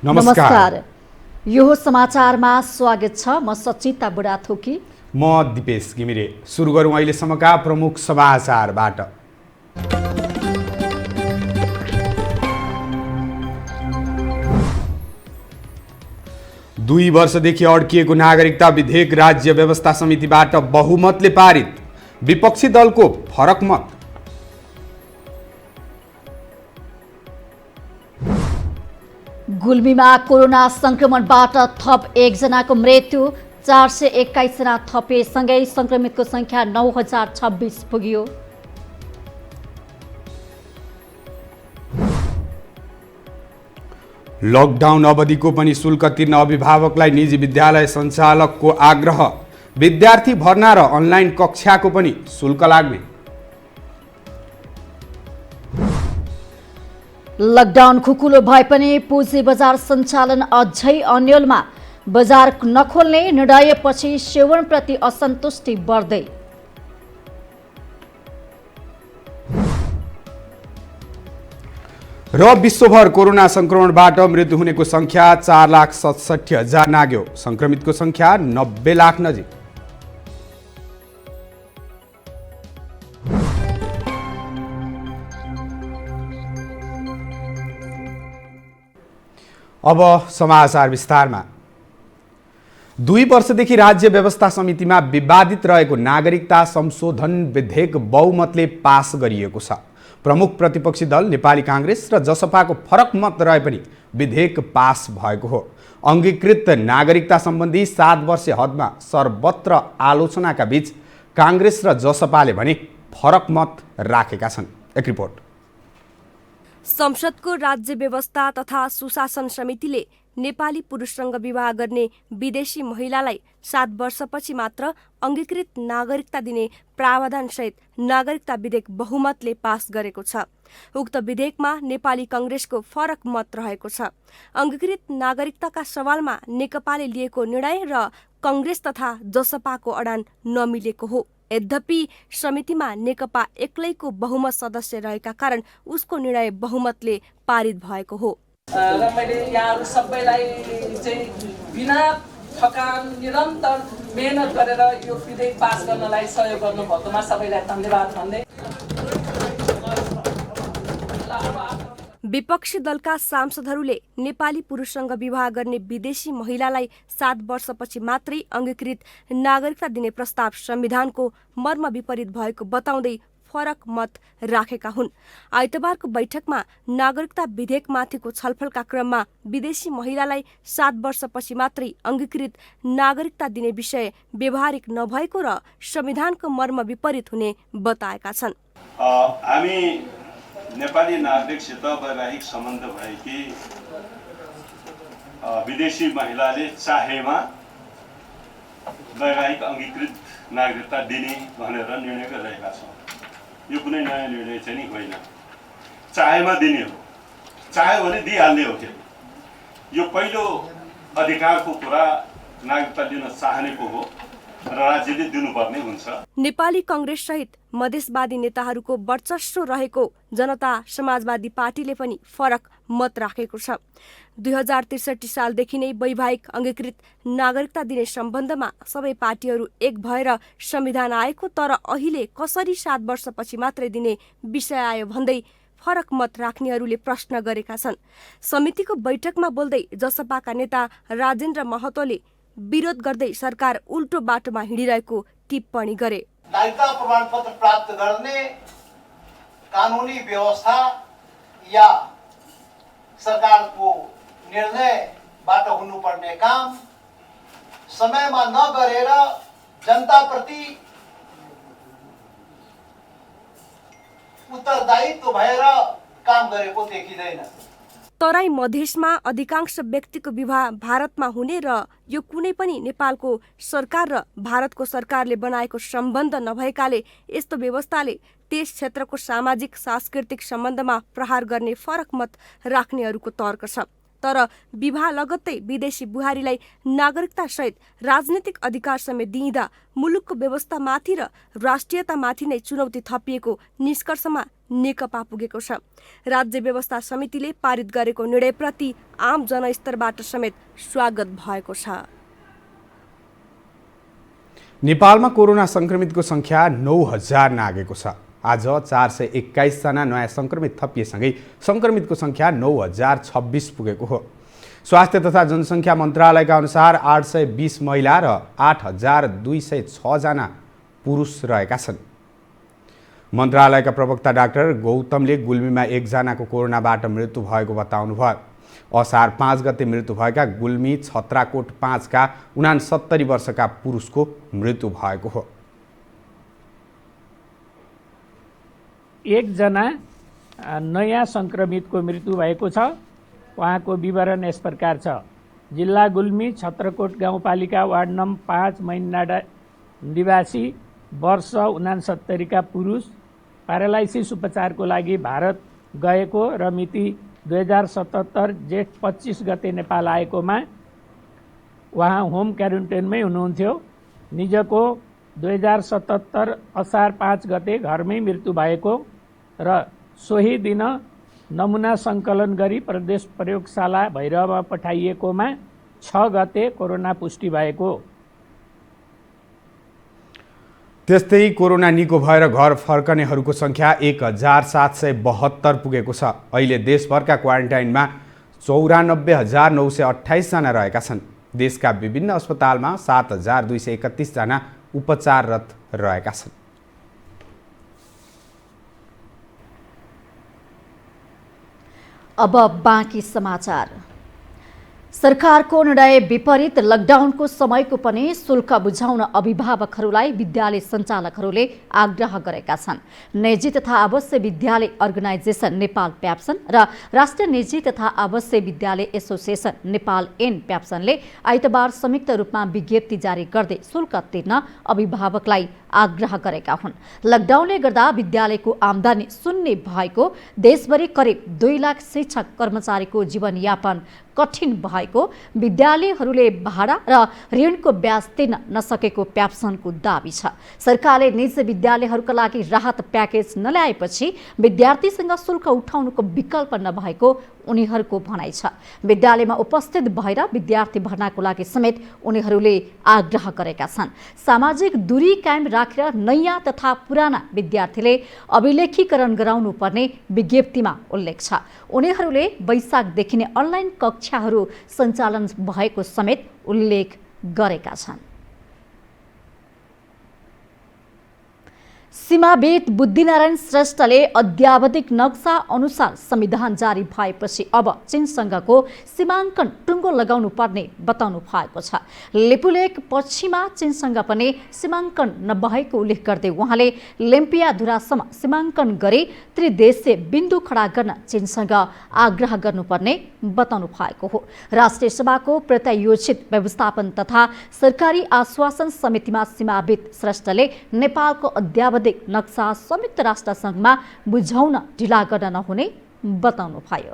नमस्कार। यो समाचारमा स्वागत छ। म सचिता बुढाथोकी। म दिपेश घिमिरे। सुरु गरौँ अहिलेसम्मका प्रमुख समाचारबाट। 2 वर्षदेखि अड्किएको नागरिकता विधेयक राज्य व्यवस्था समितिबाट बहुमतले पारित। विपक्षी दलको फरक मत। गुल्मीमा कोरोना संक्रमणबाट थप 1 जनाको मृत्यु, 421 जना थपे। सँगै संक्रमितको संख्या 9026 पुग्यो। लकडाउन अवधिको पनि शुल्क तिर्न अभिभावकलाई निजी विद्यालय सञ्चालकको आग्रह। विद्यार्थी भर्ना र अनलाइन कक्षाको पनि शुल्क लाग्ने। लकडाउन खुकुलो भए पनि पुँजी बजार सञ्चालन अझै अन्यलमा। बजार नखोल्ने निर्णयपछि सेवनप्रति असन्तुष्टि बढ्दै। र विश्वभर कोरोना संक्रमणबाट मृत्यु हुनेको संख्या 4,67,000 नाग्यो। संक्रमितको संख्या 90 लाख नजिक। अब समाचार विस्तारमा। 2 वर्षदेखि राज्य व्यवस्था समितिमा विवादित रहेको नागरिकता संशोधन विधेयक बहुमतले पास गरिएको छ। प्रमुख प्रतिपक्षी दल नेपाली काङ्ग्रेस र जसपाको फरक मत रहे पनि विधेयक पास भएको हो। अङ्गीकृत नागरिकता सम्बन्धी 7 वर्षे हदमा सर्वत्र आलोचनाका बीच काङ्ग्रेस र जसपाले भने फरक मत राखेका छन्। एक रिपोर्ट। संसदको राज्य व्यवस्था तथा सुशासन समितिले नेपाली पुरुषसँग विवाह गर्ने विदेशी महिलालाई 7 वर्षपछि मात्र अङ्गीकृत नागरिकता दिने प्रावधानसहित नागरिकता विधेयक बहुमतले पास गरेको छ। उक्त विधेयकमा नेपाली काङ्ग्रेसको फरक मत रहेको छ। अङ्गीकृत नागरिकताका सवालमा नेकपाले लिएको निर्णय र काङ्ग्रेस तथा जसपाको अडान नमिलेको हो। यद्यपि समितिमा नेकपा एक्लैको बहुमत सदस्य रहेका कारण उसको निर्णय बहुमतले पारित भएको हो। र मैले यहाँहरू सबैलाई चाहिँ बिना थकान निरन्तर मेहनत गरेर यो विधेयक पास गर्नलाई सहयोग गर्नुभएकोमा सबैलाई धन्यवाद भन्दै। विपक्षी दलका सांसदहरूले नेपाली पुरुषसँग विवाह गर्ने विदेशी महिलालाई 7 वर्षपछि मात्रै अङ्गीकृत नागरिकता दिने प्रस्ताव संविधानको मर्म विपरीत भएको बताउँदै फरक मत राखेका हुन्। आइतबारको बैठकमा नागरिकता विधेयकमाथिको छलफलका क्रममा विदेशी महिलालाई 7 वर्षपछि मात्रै अङ्गीकृत नागरिकता दिने विषय व्यवहारिक नभएको र संविधानको मर्म विपरीत हुने बताएका छन्। हामी नेपाली नागरिकसित वैवाहिक सम्बन्ध भएकी विदेशी महिलाले चाहेमा वैवाहिक अङ्गीकृत नागरिकता दिने भनेर निर्णय गरिरहेका छौँ। यो कुनै नयाँ निर्णय चाहिँ नि होइन। चाहेमा दिने हो, चाह्यो भने दिइहाल्ने हो। यो पहिलो अधिकारको कुरा नागरिकता दिन चाहनेको हो र राज्यले दिनुपर्ने हुन्छ। नेपाली काङ्ग्रेस सहित मधेसवादी नेताहरूको वर्चस्व रहेको जनता समाजवादी पार्टीले पनि फरक मत राखेको छ। 2063 सालदेखि नै वैवाहिक अङ्गीकृत नागरिकता दिने सम्बन्धमा सबै पार्टीहरू एक भएर संविधान आएको, तर अहिले कसरी 7 वर्षपछि मात्रै दिने विषय आयो भन्दै फरक मत राख्नेहरूले प्रश्न गरेका छन्। समितिको बैठकमा बोल्दै जसपाका नेता राजेन्द्र महतोले विरोध गर्दै सरकार उल्टो बाटोमा हिँडिरहेको टिप्पणी गरे। नागरिकता प्रमाणपत्र प्राप्त गर्ने कानुनी व्यवस्था या सरकारको निर्णयबाट हुनुपर्ने काम समयमा नगरेर जनताप्रति उत्तरदायित्व भएर काम गरेको देखिँदैन। तराई मधेसमा अधिकांश व्यक्तिको विवाह भारतमा हुने र यो कुनै पनि नेपालको सरकार र भारतको सरकारले बनाएको सम्बन्ध नभएकाले यस्तो व्यवस्थाले त्यस क्षेत्रको सामाजिक सांस्कृतिक सम्बन्धमा प्रहार गर्ने फरक मत राख्नेहरूको तर्क छ। तर विवाह लगत्तै विदेशी बुहारीलाई नागरिकता सहित राजनीतिक अधिकार समेत दिइँदा मुलुकको व्यवस्थामाथि र राष्ट्रियतामाथि नै चुनौती थपिएको निष्कर्षमा नेकपा पुगेको छ। राज्य व्यवस्था समितिले पारित गरेको निर्णयप्रति आम जनस्तरबाट समेत स्वागत भएको छ। नेपालमा कोरोना संक्रमितको संख्या 9000 नागेको छ। आज 421 जना नयाँ संक्रमित थपिएसँगै संक्रमितको संख्या 9026 पुगेको हो। स्वास्थ्य तथा जनसङ्ख्या मन्त्रालयका अनुसार 820 महिला र 8206 जना पुरुष रहेका छन्। मन्त्रालयका प्रवक्ता डाक्टर गौतमले गुल्मीमा एकजनाको कोरोनाबाट मृत्यु भएको बताउनुभयो। असार 5 गते मृत्यु भएका गुल्मी छत्राकोट 5 का 69 वर्षका पुरुषको मृत्यु भएको हो। एकजना नयाँ संक्रमितको मृत्यु भएको छ। उहाँको विवरण यस प्रकार छ। जिल्ला गुल्मी छत्रकोट गाउँपालिका वार्ड नम्बर 5 मैनडाँडा निवासी वर्ष 69 का पुरुष प्यारालाइसिस उपचारको लागि भारत गएको र मिति 2077 जेठ 25 गते नेपाल आएकोमा उहाँ होम क्वारेन्टाइनमै हुनुहुन्थ्यो। निजको 2077 असार 5 गते घरमै मृत्यु भएको र सोही दिन नमुना सङ्कलन गरी प्रदेश प्रयोगशाला भैरवमा पठाइएकोमा 6 गते कोरोना पुष्टि भएको। त्यस्तै कोरोना निको भएर घर फर्कनेहरूको संख्या 1772 पुगेको छ। अहिले देशभरका क्वारेन्टाइनमा 94928 जना रहेका छन्। देशका विभिन्न अस्पतालमा 7231 जना उपचाररत रहेका छन्। अब बाँकी समाचार। सरकारको निर्णय विपरीत लकडाउनको समयको पनि शुल्क बुझाउन अभिभावकहरूलाई विद्यालय सञ्चालकहरूले आग्रह गरेका छन्। निजी तथा आवासीय विद्यालय अर्गनाइजेसन नेपाल प्याप्सन र राष्ट्रिय निजी तथा आवासीय विद्यालय एसोसिएसन नेपाल एन प्याप्सनले आइतबार संयुक्त रूपमा विज्ञप्ति जारी गर्दै शुल्क तिर्न अभिभावकलाई आग्रह गरेका हुन्। लकडाउनले गर्दा विद्यालयको आम्दानी शून्य भएको, देशभरि करिब 2 लाख शिक्षक कर्मचारीको जीवनयापन कठिन भएको, विद्यालयहरूले भाडा र ऋणको ब्याज तिर्न नसकेको प्याप्सनको दाबी छ। सरकारले निजी विद्यालयहरूका लागि राहत प्याकेज नल्याएपछि विद्यार्थीसँग शुल्क उठाउनुको विकल्प नभएको उनीहरूको भनाइ छ। विद्यालयमा उपस्थित भएर विद्यार्थी भर्नाको लागि समेत उनीहरूले आग्रह गरेका छन्। सामाजिक दूरी कायम राखेर नयाँ तथा पुराना विद्यार्थीले अभिलेखीकरण गराउनु पर्ने विज्ञप्तिमा उल्लेख छ। उनीहरूले वैशाखदेखि नै अनलाइन कक्षाहरू सञ्चालन भएको समेत उल्लेख गरेका छन्। सीमाविद बुद्धिनारायण श्रेष्ठले अद्यावधिक नक्सा अनुसार संविधान जारी भएपछि अब चीनसँगको सीमाङ्कन टुङ्गो लगाउनु पर्ने बताउनु भएको छ। लिपुलेक पश्चिममा चीनसँग पनि सीमाङ्कन नभएको उल्लेख गर्दै उहाँले लेम्पियाधुरासम्म सीमाङ्कन गरी त्रिदेशीय बिन्दु खडा गर्न चीनसँग आग्रह गर्नुपर्ने बताउनु भएको हो। राष्ट्रिय सभाको प्रत्यायोजित व्यवस्थापन तथा सरकारी आश्वासन समितिमा सीमाविद श्रेष्ठले नेपालको अद्यावधिक नक्सा संयुक्त राष्ट्र संघमा बुझाउन ढिला गर्न नहुने बताउनु भयो।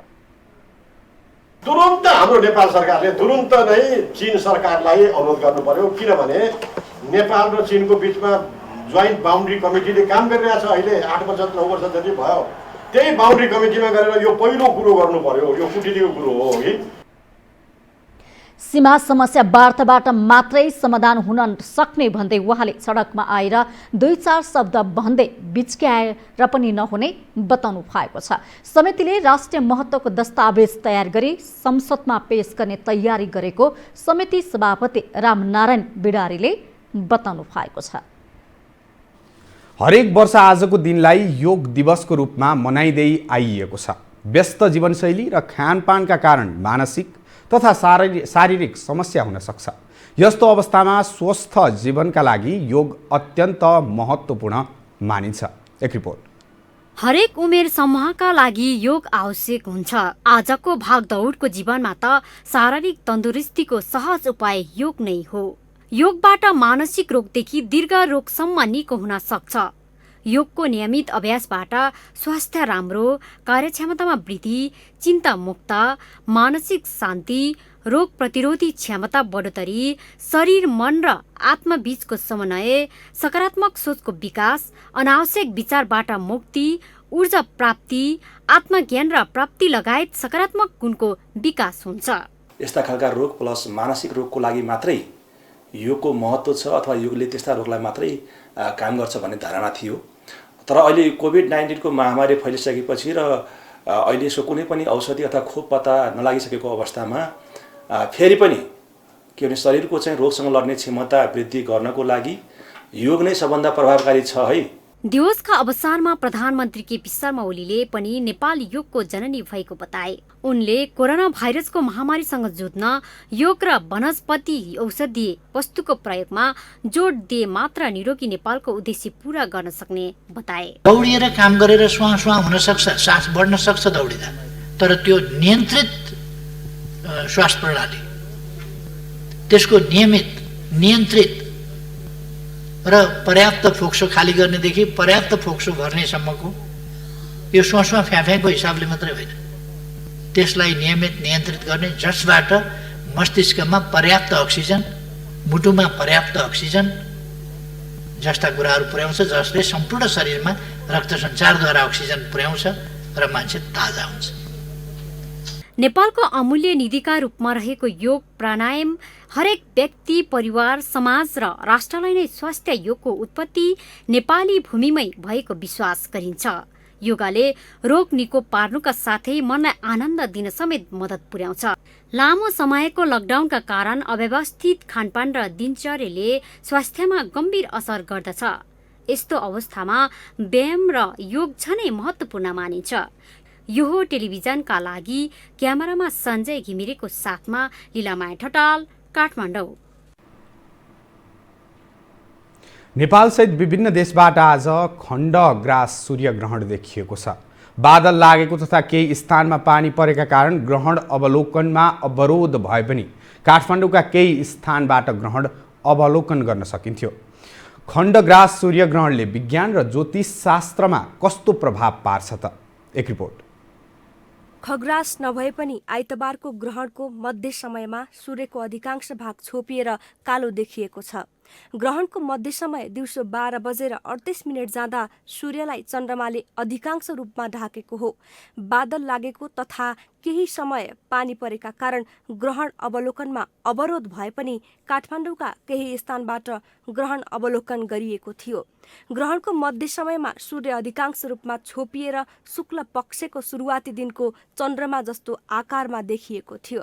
तुरुन्त हाम्रो नेपाल सरकारले तुरुन्त नै चीन सरकारलाई अनुरोध गर्नु पर्यो, किनभने नेपाल र चीनको बिचमा जोइन्ट बाउन्ड्री कमिटीले काम गरिरहेछ। अहिले 8 वर्ष 9 वर्ष जति भयो। त्यही बाउन्ड्री कमिटीमा गएर यो पहिलो कुरो गर्नु पर्यो। यो कुटिनीको कुरो हो कि सीमा समस्या वार्ताबाट मात्रै समाधान हुन सक्ने भन्दै उहाँले सडकमा आएर 2-4 शब्द भन्दै बिच्क्याएर पनि नहुने बताउनु भएको छ। समितिले राष्ट्रिय महत्त्वको दस्तावेज तयार गरी संसदमा पेश गर्ने तयारी गरेको समिति सभापति रामनारायण बिडारीले बताउनु भएको छ। हरेक वर्ष आजको दिनलाई योग दिवसको रूपमा मनाइँदै आइएको छ। व्यस्त जीवनशैली र खानपानका कारण मानसिक तथा शारीरिक समस्या हुन सक्छ। यस्तो अवस्थामा स्वस्थ जीवनका लागि योग अत्यन्त महत्त्वपूर्ण मानिन्छ। एक रिपोर्ट। हरेक उमेर समूहका लागि योग आवश्यक हुन्छ। आजको भागदौडको जीवनमा त शारीरिक तन्दुरुस्तीको सहज उपाय योग नै हो। योगबाट मानसिक रोगदेखि दीर्घ रोगसम्म निको हुन सक्छ। योगको नियमित अभ्यासबाट स्वास्थ्य राम्रो, कार्यक्षमतामा वृद्धि, चिन्ता मुक्त, मानसिक शान्ति, रोग प्रतिरोधी क्षमता बढोत्तरी, शरीर मन र आत्मा बीचको समन्वय, सकारात्मक सोचको विकास, अनावश्यक विचारबाट मुक्ति, ऊर्जा प्राप्ति, आत्मज्ञान र प्राप्ति लगायत सकारात्मक गुणको विकास हुन्छ। यस्ता खालका रोग प्लस मानसिक रोगको लागि मात्रै योगको महत्त्व छ अथवा योगले त्यस्ता रोगलाई मात्रै काम गर्छ भन्ने धारणा थियो। तर अहिले कोभिड-19 को महामारी फैलिसकेपछि र अहिले यसको कुनै पनि औषधि अथवा खोप पत्ता नलागिसकेको अवस्थामा फेरि पनि के भने शरीरको चाहिँ रोगसँग लड्ने क्षमता वृद्धि गर्नको लागि योग नै सबभन्दा प्रभावकारी छ है। दिवसका अवसरमा प्रधानमन्त्री केपी शर्मा ओलीले पनि नेपाल योगको जननी भएको बताए। उनले कोरोना भाइरसको महामारीसँग जुझ्न योग र वनस्पति औषधीय वस्तुको प्रयोगमा जोड दिए मात्र निरोगी नेपालको उद्देश्य पूरा गर्न सक्ने बताए। दौडिएर काम गरेर श्वास हुन सक्छ, सास बढ्न सक्छ दौडिँदा, तर त्यो नियन्त्रित श्वास प्रणाली, त्यसको नियन्त्रित र पर्याप्त फोक्सो खाली गर्नेदेखि पर्याप्त फोक्सो भर्नेसम्मको यो श्वासमा फ्याफ्याको हिसाबले मात्रै होइन, त्यसलाई नियन्त्रित गर्ने, जसबाट मस्तिष्कमा पर्याप्त अक्सिजन, मुटुमा पर्याप्त अक्सिजन जस्ता कुराहरू पुर्याउँछ, जसले सम्पूर्ण शरीरमा रक्त सञ्चारद्वारा अक्सिजन पुर्याउँछ र मान्छे ताजा हुन्छ। नेपालको अमूल्य निधिका रूपमा रहेको योग प्राणायाम हरेक व्यक्ति, परिवार, समाज र राष्ट्रलाई नै स्वास्थ्य योगको उत्पत्ति नेपाली भूमिमै भएको विश्वास गरिन्छ। योगाले रोग निको पार्नुका साथै मनलाई आनन्द दिन समेत मद्दत पुर्याउँछ। लामो समयको लकडाउनका कारण अव्यवस्थित खानपान र दिनचर्याले स्वास्थ्यमा गम्भीर असर गर्दछ। यस्तो अवस्थामा व्यायाम र योग झनै महत्त्वपूर्ण मानिन्छ। यो हो टेलिभिजनका लागि क्यामेरामा सञ्जय घिमिरेको साथमा लीलामाया ठटाल, काठमाडौँ। नेपालसहित विभिन्न देशबाट आज खण्डग्रास सूर्यग्रहण देखिएको छ। बादल लागेको तथा केही स्थानमा पानी परेका कारण ग्रहण अवलोकनमा अवरोध भए पनि काठमाडौँका केही स्थानबाट ग्रहण अवलोकन गर्न सकिन्थ्यो। खण्डग्रास सूर्यग्रहणले विज्ञान र ज्योतिष शास्त्रमा कस्तो प्रभाव पार्छ त? एक रिपोर्ट। खग्रास नभए पनि आइतबारको ग्रहणको मध्य समयमा सूर्यको अधिकांश भाग छोपिएर कालो देखिएको छ। ग्रहणको मध्य समय दिउँसो 12:38 जाँदा सूर्यलाई चन्द्रमाले अधिकांश रूपमा ढाकेको हो। बादल लागेको तथा केही समय पानी परेका कारण ग्रहण अवलोकनमा अवरोध भए पनि काठमाडौँका केही स्थानबाट ग्रहण अवलोकन गरिएको थियो। ग्रहणको मध्य समयमा सूर्य अधिकांश रूपमा छोपिएर शुक्ल पक्षको सुरुवाती दिनको चन्द्रमा जस्तो आकारमा देखिएको थियो।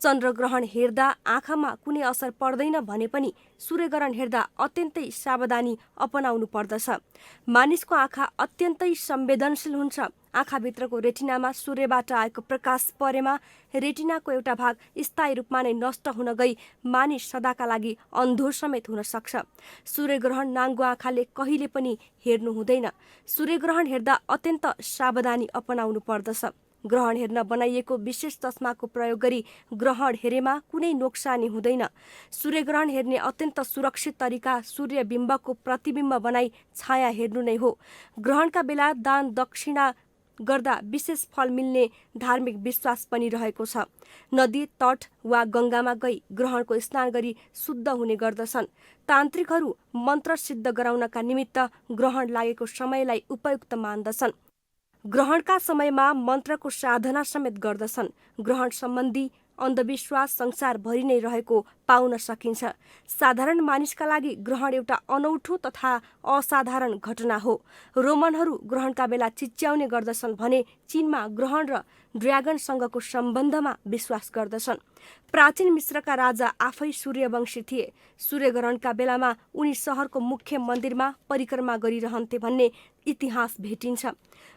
चन्द्रग्रहण हेर्दा आँखामा कुनै असर पर्दैन भने पनि सूर्यग्रहण हेर्दा अत्यन्तै सावधानी अपनाउनु पर्दछ। मानिसको आँखा अत्यन्तै संवेदनशील हुन्छ। आँखाभित्रको रेटिनामा सूर्यबाट आएको प्रकाश परेमा रेटिनाको एउटा भाग स्थायी रूपमा नै नष्ट हुन गई मानिस सदाका लागि अन्धो समेत हुन सक्छ। सूर्यग्रहण नाङ्गो आँखाले कहिले पनि हेर्नु हुँदैन। सूर्यग्रहण हेर्दा अत्यन्त सावधानी अपनाउनु पर्दछ। ग्रहण हेर्न बनाइएको विशेष चस्माको प्रयोग गरी ग्रहण हेरेमा कुनै नोक्सानी हुँदैन। सूर्यग्रहण हेर्ने अत्यन्त सुरक्षित तरिका सूर्य बिम्बको प्रतिबिम्ब बनाई छाया हेर्नु नै हो। ग्रहणका बेला दान दक्षिणा गर्दा विशेष फल मिल्ने धार्मिक विश्वास पनि रहेको छ। नदी, तट वा गङ्गामा गई ग्रहणको स्नान गरी शुद्ध हुने गर्दछन्। तान्त्रिकहरू मन्त्र सिद्ध गराउनका निमित्त ग्रहण लागेको समयलाई उपयुक्त मान्दछन्। ग्रहणका समयमा मन्त्रको साधना समेत गर्दछन्। ग्रहण सम्बन्धी अन्धविश्वास संसारभरि नै रहेको पाउन सकिन्छ। साधारण मानिसका लागि ग्रहण एउटा अनौठो तथा असाधारण घटना हो। रोमनहरू ग्रहणका बेला चिच्याउने गर्दछन् भने चीनमा ग्रहण र ड्र्यागनसँगको सम्बन्धमा विश्वास गर्दछन्। प्राचीन मिश्रका राजा आफै सूर्यवंशी थिए। सूर्यग्रहणका बेलामा उनी सहरको मुख्य मन्दिरमा परिक्रमा गरिरहन्थे भन्ने इतिहास भेटिन्छ।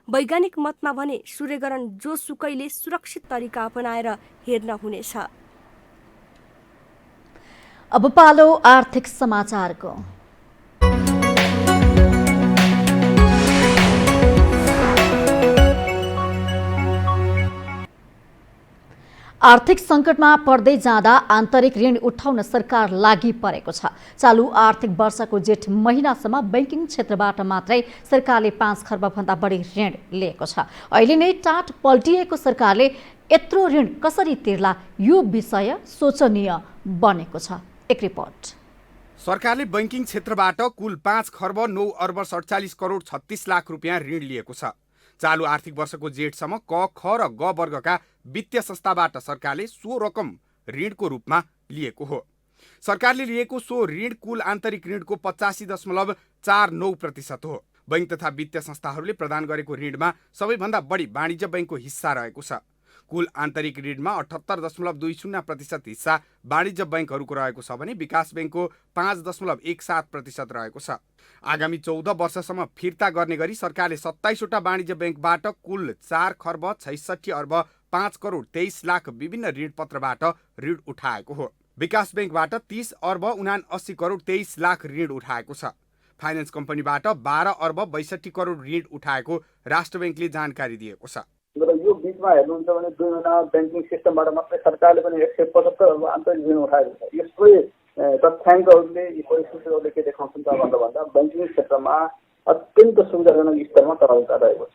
वैज्ञानिक मतमा भने सूर्यग्रहण जोसुकैले सुरक्षित तरिका अपनाएर हेर्न हुनेछ। अब पालो आर्थिक समाचारको। आर्थिक सङ्कटमा पर्दै जाँदा आन्तरिक ऋण उठाउन सरकार लागि परेको छ। चालु आर्थिक वर्षको जेठ महिनासम्म बैंकिङ क्षेत्रबाट मात्रै सरकारले 5 खर्बभन्दा बढी ऋण लिएको छ। अहिले नै टाट पल्टिएको सरकारले यत्रो ऋण कसरी तिर्ला, यो विषय सोचनीय बनेको छ। एक रिपोर्ट। सरकारले बैंकिङ क्षेत्रबाट कुल 5 खर्ब 9 अर्ब 47 करोड 36 लाख रुपियाँ ऋण लिएको छ। चालु आर्थिक वर्षको जेठसम्म क, ख र ग वर्गका वित्तीय संस्थाबाट सरकारले सो रकम ऋणको रूपमा लिएको हो। सरकारले लिएको सो ऋण कुल आन्तरिक ऋणको 85.49% हो। बैंक तथा वित्तीय संस्थाहरूले प्रदान गरेको ऋणमा सबैभन्दा बढी वाणिज्य बैंकको हिस्सा रहेको छ। कुल आन्तरिक ऋणमा 78.20% हिस्सा वाणिज्य बैंकहरूको रहेको छ भने विकास बैंकको 5.17% रहेको छ। आगामी 14 वर्षसम्म फिर्ता गर्ने गरी सरकारले 27 वटा वाणिज्य बैंकबाट कुल 4 खर्ब 66 अर्ब 5 करोड 23 लाख विभिन्न ऋणपत्रबाट ऋण उठाएको हो। विकास बैंकबाट 30 अर्ब 79 करोड 23 लाख ऋण उठाएको छ। फाइनेन्स कम्पनीबाट 12 अर्ब 62 करोड ऋण उठाएको राष्ट्र बैंकले जानकारी दिएको छ। यो बिचमा हेर्नुहुन्छ भने 2 महिना ब्याङ्किङ सिस्टमबाट मात्रै सरकारले पनि 175 अर्ब आन्तरिक ऋण उठाएको छ। यसले तथ्याङ्कहरूले यी परिस्थितिहरूले के देखाउँछन् त भन्दा ब्याङ्किङ क्षेत्रमा अत्यन्त सुविधाजनक स्तरमा तरलता रहेको छ।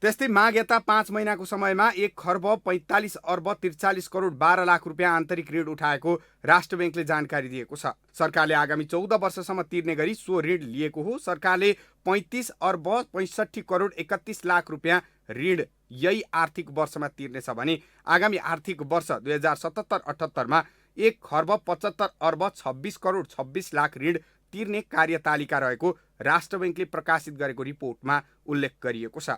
त्यस्तै माघ यता 5 महिनाको समयमा 1 खर्ब 45 अर्ब 43 करोड 12 लाख रुपियाँ आन्तरिक ऋण उठाएको राष्ट्र बैंकले जानकारी दिएको छ। सरकारले आगामी 14 वर्षसम्म तिर्ने गरी सो ऋण लिएको हो। सरकारले 35 अर्ब 65 करोड 31 लाख रुपियाँ ऋण यही आर्थिक वर्षमा तिर्नेछ भने आगामी आर्थिक वर्ष 2077-78 1 खर्ब 75 अर्ब 26 करोड 26 लाख ऋण तिर्ने कार्यतालिका रहेको राष्ट्र बैंकले प्रकाशित गरेको रिपोर्टमा उल्लेख गरिएको छ।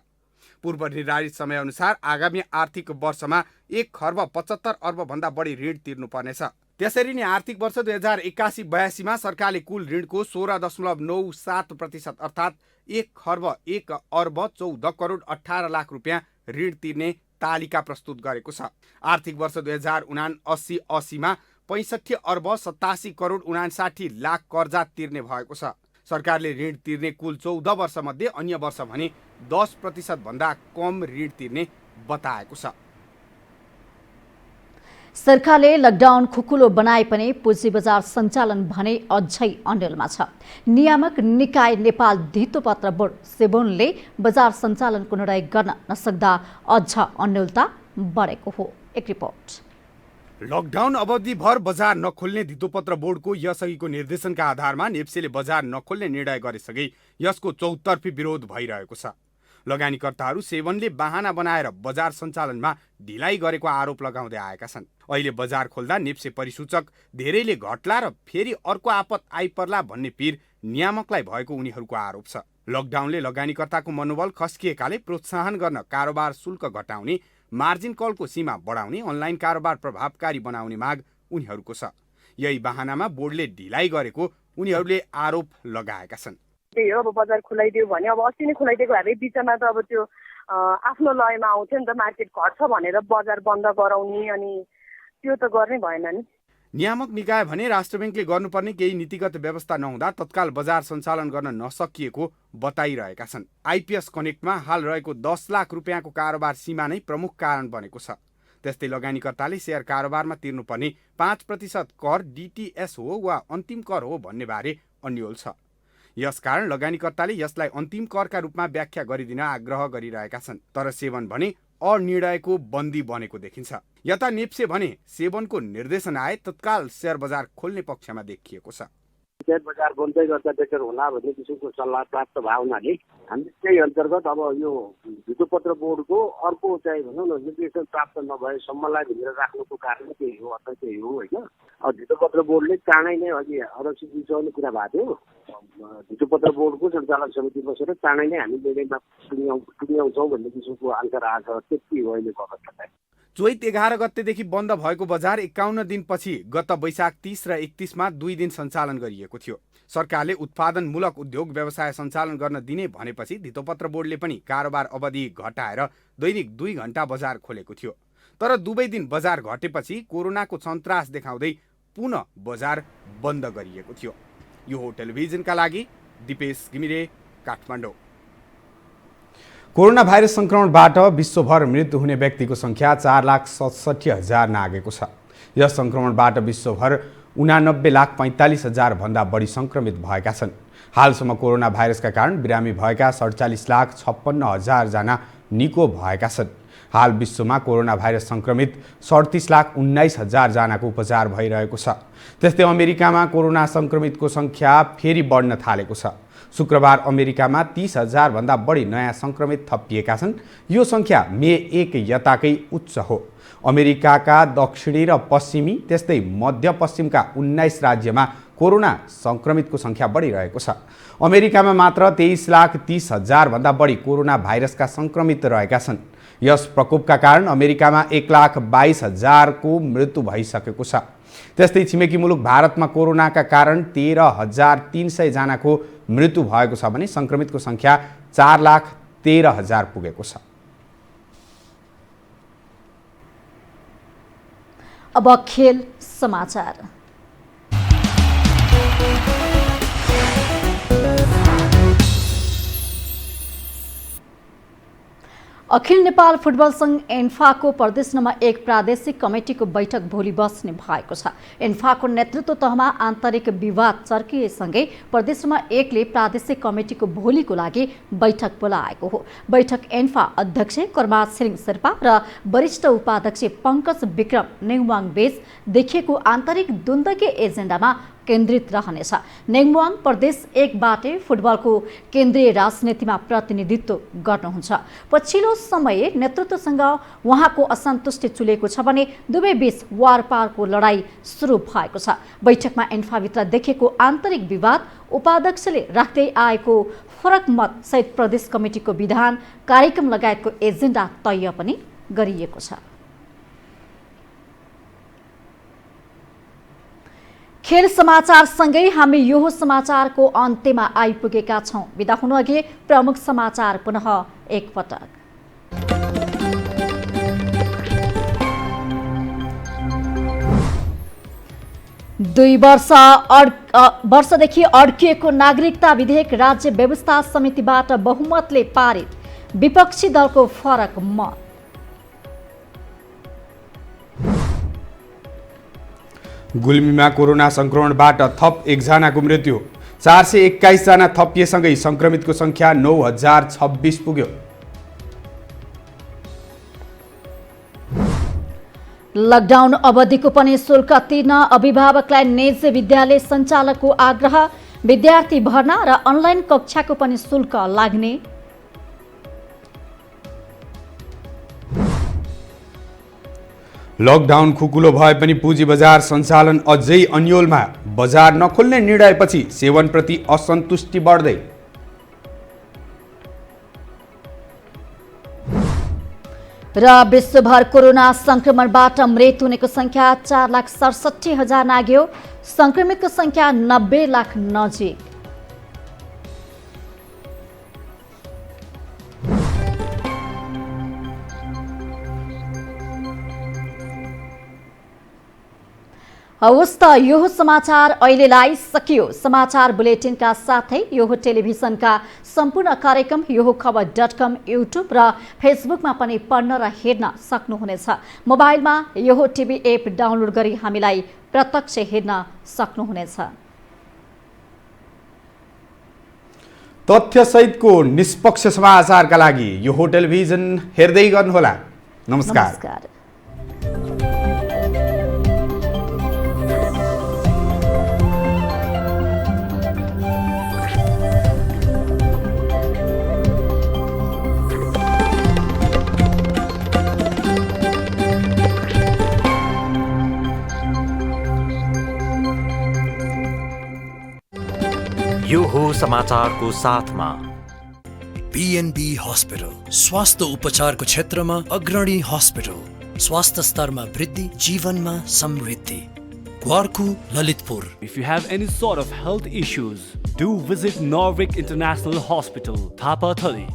पूर्व निर्धारित समयअनुसार आगामी आर्थिक वर्षमा 1 खर्ब 75 अर्ब भन्दा बढी ऋण तिर्नुपर्नेछ। त्यसरी नै आर्थिक वर्ष 2081-82 मा सरकारले कुल ऋणको 16.97% अर्थात् 1 खर्ब 1 अर्ब 14 करोड 18 लाख रुपियाँ ऋण तिर्ने तालिका प्रस्तुत गरेको छ। आर्थिक वर्ष 2079-80 मा 65 अर्ब 87 करोड 59 लाख कर्जा तिर्ने भएको छ। सरकारले ऋण तिर्ने कुल 14 वर्षमध्ये अन्य वर्ष भने 10% भन्दा कम ऋण तिर्ने बताएको छ। सरकारले लकडाउन खुकुलो बनाए पनि पुँजी बजार सञ्चालन भने अझै अन्यलमा छ। नियामक निकाय नेपाल धितोपत्र बोर्ड सेबोनले बजार सञ्चालनको निर्णय गर्न नसक्दा अझ अन्यलता बढेको हो। एक रिपोर्ट। लकडाउन अवधिभर बजार नखोल्ने धितोपत्र बोर्डको यसअघिको निर्देशनका आधारमा नेप्सेले बजार नखोल्ने निर्णय गरेसँगै यसको चौतर्फी विरोध भइरहेको छ। लगानीकर्ताहरू सेवनले बहाना बनाएर बजार सञ्चालनमा ढिलाइ गरेको आरोप लगाउँदै आएका छन्। अहिले बजार खोल्दा नेप्से परिसूचक धेरैले घट्ला र फेरि अर्को आपत आइपर्ला भन्ने पीर नियामकलाई भएको उनीहरूको आरोप छ। लकडाउनले लगानीकर्ताको मनोबल खस्किएकाले प्रोत्साहन गर्न कारोबार शुल्क घटाउने, मार्जिन कलको सीमा बढाउने, अनलाइन कारोबार प्रभावकारी बनाउने माग उनीहरूको छ। यही बहानामा बोर्डले ढिलाइ गरेको उनीहरूले आरोप लगाएका छन्। त्यही हो, अब बजार खुलाइदियो भने अब अस्ति नै खुलाइदिएको भए बिचमा त अब त्यो आफ्नो लयमा आउँथ्यो नि त, मार्केट घट्छ भनेर बजार बन्द गराउने, अनि त्यो त गर्नै भएन नि। नियामक निकाय भने राष्ट्र बैंकले गर्नुपर्ने केही नीतिगत व्यवस्था नहुँदा तत्काल बजार सञ्चालन गर्न नसकिएको बताइरहेका छन्। आइपिएस कनेक्टमा हाल रहेको 10 लाख रुपियाँको कारोबार सीमा नै प्रमुख कारण बनेको छ। त्यस्तै लगानीकर्ताले सेयर कारोबारमा तिर्नुपर्ने 5% कर डिटिएस हो वा अन्तिम कर हो भन्ने बारे अन्यल छ। यसकारण लगानीकर्ताले यसलाई अन्तिम करका रूपमा व्याख्या गरिदिन आग्रह गरिरहेका छन्। तर सेवन भने अनिर्णयको बन्दी बनेको देखिन्छ। यता नेप्से भने सेवनको निर्देशन आए तत्काल शेयर बजार खोल्ने पक्षमा देखिएको छ। शेयर बजार बन्दै गर्दा बेटर होला भन्ने किसिमको सल्लाह प्राप्त भयो हुनाले हामी त्यही अन्तर्गत अब यो धितोपत्र बोर्डको अर्को चाहिँ भनौँ न निर्देशन प्राप्त नभएसम्मलाई भनेर राख्नुको कारण त्यही हो, अथवा त्यही हो होइन। अब धितोपत्र बोर्डले चाँडै नै अघि अध्यक्ष बिचौले कुरा भएको थियो, धितोपत्र बोर्डको सञ्चालक समिति बसेर चाँडै नै हामी निर्णयमा पुग्यौँछौँ भन्ने किसिमको आन्सर आएको छ। त्यति हो अहिलेको अवस्था। चैत 11 गतेदेखि बन्द भएको बजार 51 दिनपछि गत वैशाख 30 र 31 मा 2 दिन सञ्चालन गरिएको थियो। सरकारले उत्पादनमूलक उद्योग व्यवसाय सञ्चालन गर्न दिने भनेपछि धितोपत्र बोर्डले पनि कारोबार अवधि घटाएर दैनिक 2 घण्टा बजार खोलेको थियो। तर दुवै दिन बजार घटेपछि कोरोनाको सन्तास देखाउँदै पुनः बजार बन्द गरिएको थियो। यो हो टेलिभिजनका लागि दिपेश घिमिरे, काठमाडौँ। कोरोना भाइरस संक्रमणबाट विश्वभर मृत्यु हुने व्यक्तिको संख्या 4,67,000 नागेको छ। यस संक्रमणबाट विश्वभर 89,45,000 भन्दा बढी संक्रमित भएका छन्। हालसम्म कोरोना भाइरसका कारण बिरामी भएका 47,56,000 जना निको भएका छन्। हाल विश्वमा कोरोना भाइरस संक्रमित 37,19,000 जनाको उपचार भइरहेको छ। त्यस्तै अमेरिकामा कोरोना संक्रमितको संख्या फेरि बढ्न थालेको छ। शुक्रबार अमेरिकामा 30,000 भन्दा बढी नयाँ संक्रमित थपिएका छन्। यो संख्या मे 1 यताकै उच्च हो। अमेरिकाका दक्षिणी र पश्चिमी त्यस्तै मध्यपश्चिमका 19 राज्यमा कोरोना संक्रमितको संख्या बढिरहेको छ। अमेरिकामा मात्र 23,30,000 भन्दा बढी कोरोना भाइरसका संक्रमित रहेका छन्। यस प्रकोपका कारण अमेरिकामा 1,22,000 को मृत्यु भइसकेको छ। त्यस्तै छिमेकी मुलुक भारतमा कोरोनाका कारण 13,300 जनाको मृत्यु भएको छ भने संक्रमितको संख्या 4,13,000 पुगेको छ। अब खेल समाचार। अखिल नेपाल फुटबल संघ एन्फाको प्रदेश नम्बर 1 प्रादेशिक कमिटीको बैठक भोलि बस्ने भएको छ। एन्फाको नेतृत्व तहमा आन्तरिक विवाद चर्किएसँगै प्रदेश नम्बर 1 ले प्रादेशिक कमिटीको भोलिको लागि बैठक बोलाएको हो। बैठक एन्फा अध्यक्ष कर्मा छिरिङ शेर्पा र वरिष्ठ उपाध्यक्ष पंकज विक्रम नेङवाङ बीच देखिएको आन्तरिक द्वन्द्वकै एजेन्डामा केन्द्रित रहनेछ। नेङवाङ प्रदेश 1 बाटे फुटबलको केन्द्रीय राजनीतिमा प्रतिनिधित्व गर्नुहुन्छ। पछिल्लो समय नेतृत्वसँग उहाँको असन्तुष्टि चुलेको छ भने दुवै बीच वारपारको लडाई सुरु भएको छ। बैठकमा एन्फाभित्र देखेको आन्तरिक विवाद, उपाध्यक्षले राख्दै आएको फरक मत सहित प्रदेश कमिटीको विधान कार्यक्रम लगायतको एजेन्डा तय पनि गरिएको छ। खेल समाचार सँगै हामी यो समाचारको अन्त्यमा आइपुगेका छौं। बिदा हुनु अघि प्रमुख समाचार पुनः एकपटक। 2 वर्षदेखि अड्किएको नागरिकता विधेयक राज्य व्यवस्था समितिबाट बहुमतले पारित, विपक्षी दलको फरक मत। गुल्मीमा कोरोना संक्रमणबाट थप 1 जनाको मृत्यु, 421 जना थपिएसँगै संक्रमितको संख्या 9,026 पुग्यो। लकडाउन अवधिको पनि शुल्क तिर्न अभिभावकलाई निजी विद्यालय सञ्चालकको आग्रह, विद्यार्थी भर्ना र अनलाइन कक्षाको पनि शुल्क लाग्ने। लकडाउन खुकुलो भए पनि पुँजी बजार सञ्चालन अझै अन्योलमा, बजार नखोल्ने निर्णयपछि सेवनप्रति असन्तुष्टि बढ्दै। र विश्वभर कोरोना संक्रमणबाट मृत्यु हुनेको संख्या 4,67,000 नाग्यो, संक्रमितको संख्या 90 लाख नजिक। हवस् त यो समाचार अहिलेलाई सकियो। समाचार बुलेटिनका साथै यो टेलिभिजनका सम्पूर्ण कार्यक्रम यो खबर.com, युट्युब र फेसबुकमा पनि पढ्न र हेर्न सक्नुहुनेछ। मोबाइलमा यो टिभी एप डाउनलोड गरी हामीलाई प्रत्यक्ष हेर्न सक्नुहुनेछ। तथ्यसहितको निष्पक्ष समाचारका लागि यो टेलिभिजन हेर्दै गर्नुहोला। नमस्कार। यो हो समाचारको साथमा PNB हस्पिटल, स्वास्थ्य उपचारको क्षेत्रमा अग्रणी हस्पिटल, स्वास्थ्य स्तरमा वृद्धि, जीवनमा समृद्धि। Gwarku, Lalitpur. If you have any sort of health issues, do visit Norvik International Hospital, Thapa Thali.